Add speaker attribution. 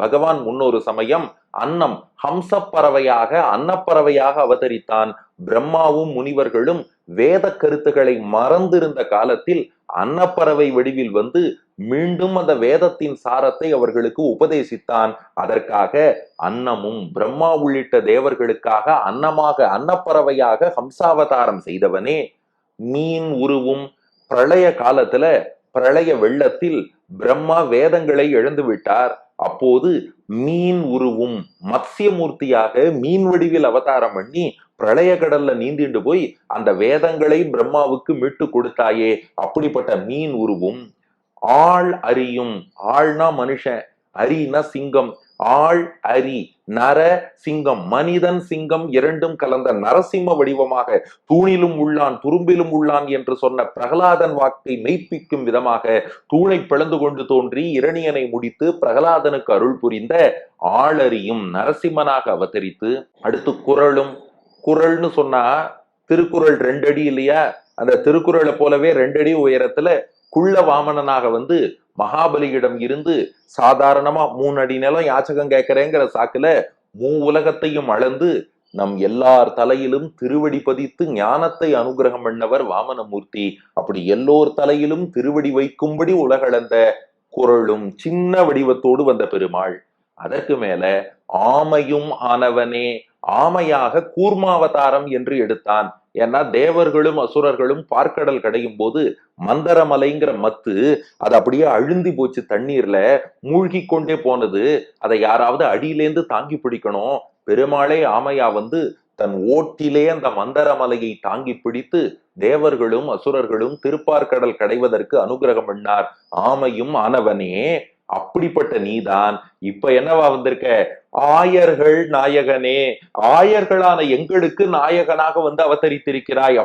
Speaker 1: பகவான் முன்னொரு சமயம் அன்னம் ஹம்சப்பறவையாக அன்னப்பறவையாக அவதரித்தான். பிரம்மாவும் முனிவர்களும் வேத கருத்துக்களை மறந்திருந்த காலத்தில் அன்னப்பறவை வடிவில் வந்து மீண்டும் அந்த வேதத்தின் சாரத்தை அவர்களுக்கு உபதேசித்தான். அதற்காக அன்னமும் பிரம்மா உள்ளிட்ட தேவர்களுக்காக அன்னமாக அன்னப்பறவையாக ஹம்சாவதாரம் செய்தவனே, மீன் உருவும் பிரளய காலத்துல பிரளய வெள்ளத்தில் பிரம்மா வேதங்களை இழந்து விட்டார். அப்போது மீன் உருவும் மத்ஸ்யமூர்த்தியாக மீன் வடிவில் அவதாரம் பண்ணி பிரளய கடல்ல நீந்திண்டு போய் அந்த வேதங்களை பிரம்மாவுக்கு மீட்டு கொடுத்தாயே, அப்படிப்பட்ட மீன் உருவும் ஆள் அறியும், ஆள்னா மனுஷன், அரினா சிங்கம், ஆள் அரி நர சிங்கம், மனிதன் சிங்கம் இரண்டும் கலந்த நரசிம்ம வடிவமாக தூணிலும் உள்ளான் துரும்பிலும் உள்ளான் என்று சொன்ன பிரகலாதன் வாக்கை மெய்ப்பிக்கும் விதமாக தூணை பிளந்து கொண்டு தோன்றி இரணியனை முடித்து பிரகலாதனுக்கு அருள் புரிந்த ஆளறியும் நரசிம்மனாக அவதரித்து, அடுத்து குறளும், குறள்னு சொன்னா திருக்குறள் 2 அடி இல்லையா, அந்த திருக்குறளை போலவே 2 அடி உயரத்துல குள்ள வாமனனாக வந்து மகாபலியிடம் இருந்து சாதாரணமா 3 அடி நிலம் யாச்சகம் கேட்கிறேங்கிற சாக்குல உலகத்தையும் அளந்து நம் எல்லார் தலையிலும் திருவடி பதித்து ஞானத்தை அனுகிரகம் பண்ணவர் வாமனமூர்த்தி. அப்படி எல்லோர் தலையிலும் திருவடி வைக்கும்படி உலகளந்த குறளும் சின்ன வடிவத்தோடு வந்த பெருமாள். அதற்கு மேல ஆமையும் ஆனவனே, ஆமையாக கூர்மாவதாரம் என்று எடுத்தான். ஏன்னா தேவர்களும் அசுரர்களும் பார்க்கடல் கடையும் போது மந்தரமலைங்கிற மத்து அது அப்படியே அழுந்தி போச்சு, தண்ணீர்ல மூழ்கி கொண்டே போனது. அதை யாராவது அடியிலேந்து தாங்கி பிடிக்கணும். பெருமாளே ஆமையா வந்து தன் ஓட்டிலே அந்த மந்தரமலையை தாங்கி பிடித்து தேவர்களும் அசுரர்களும் திருப்பார்கடல் கடைவதற்கு அனுகிரகம் பண்ணார். ஆமையும் ஆனவனே, அப்படிப்பட்ட நீதான் இப்ப என்னவா வந்திருக்க, ஆயர்கள் நாயகனே, ஆயர்களான எங்களுக்கு நாயகனாக வந்து அவதரித்திருக்கிறாய்.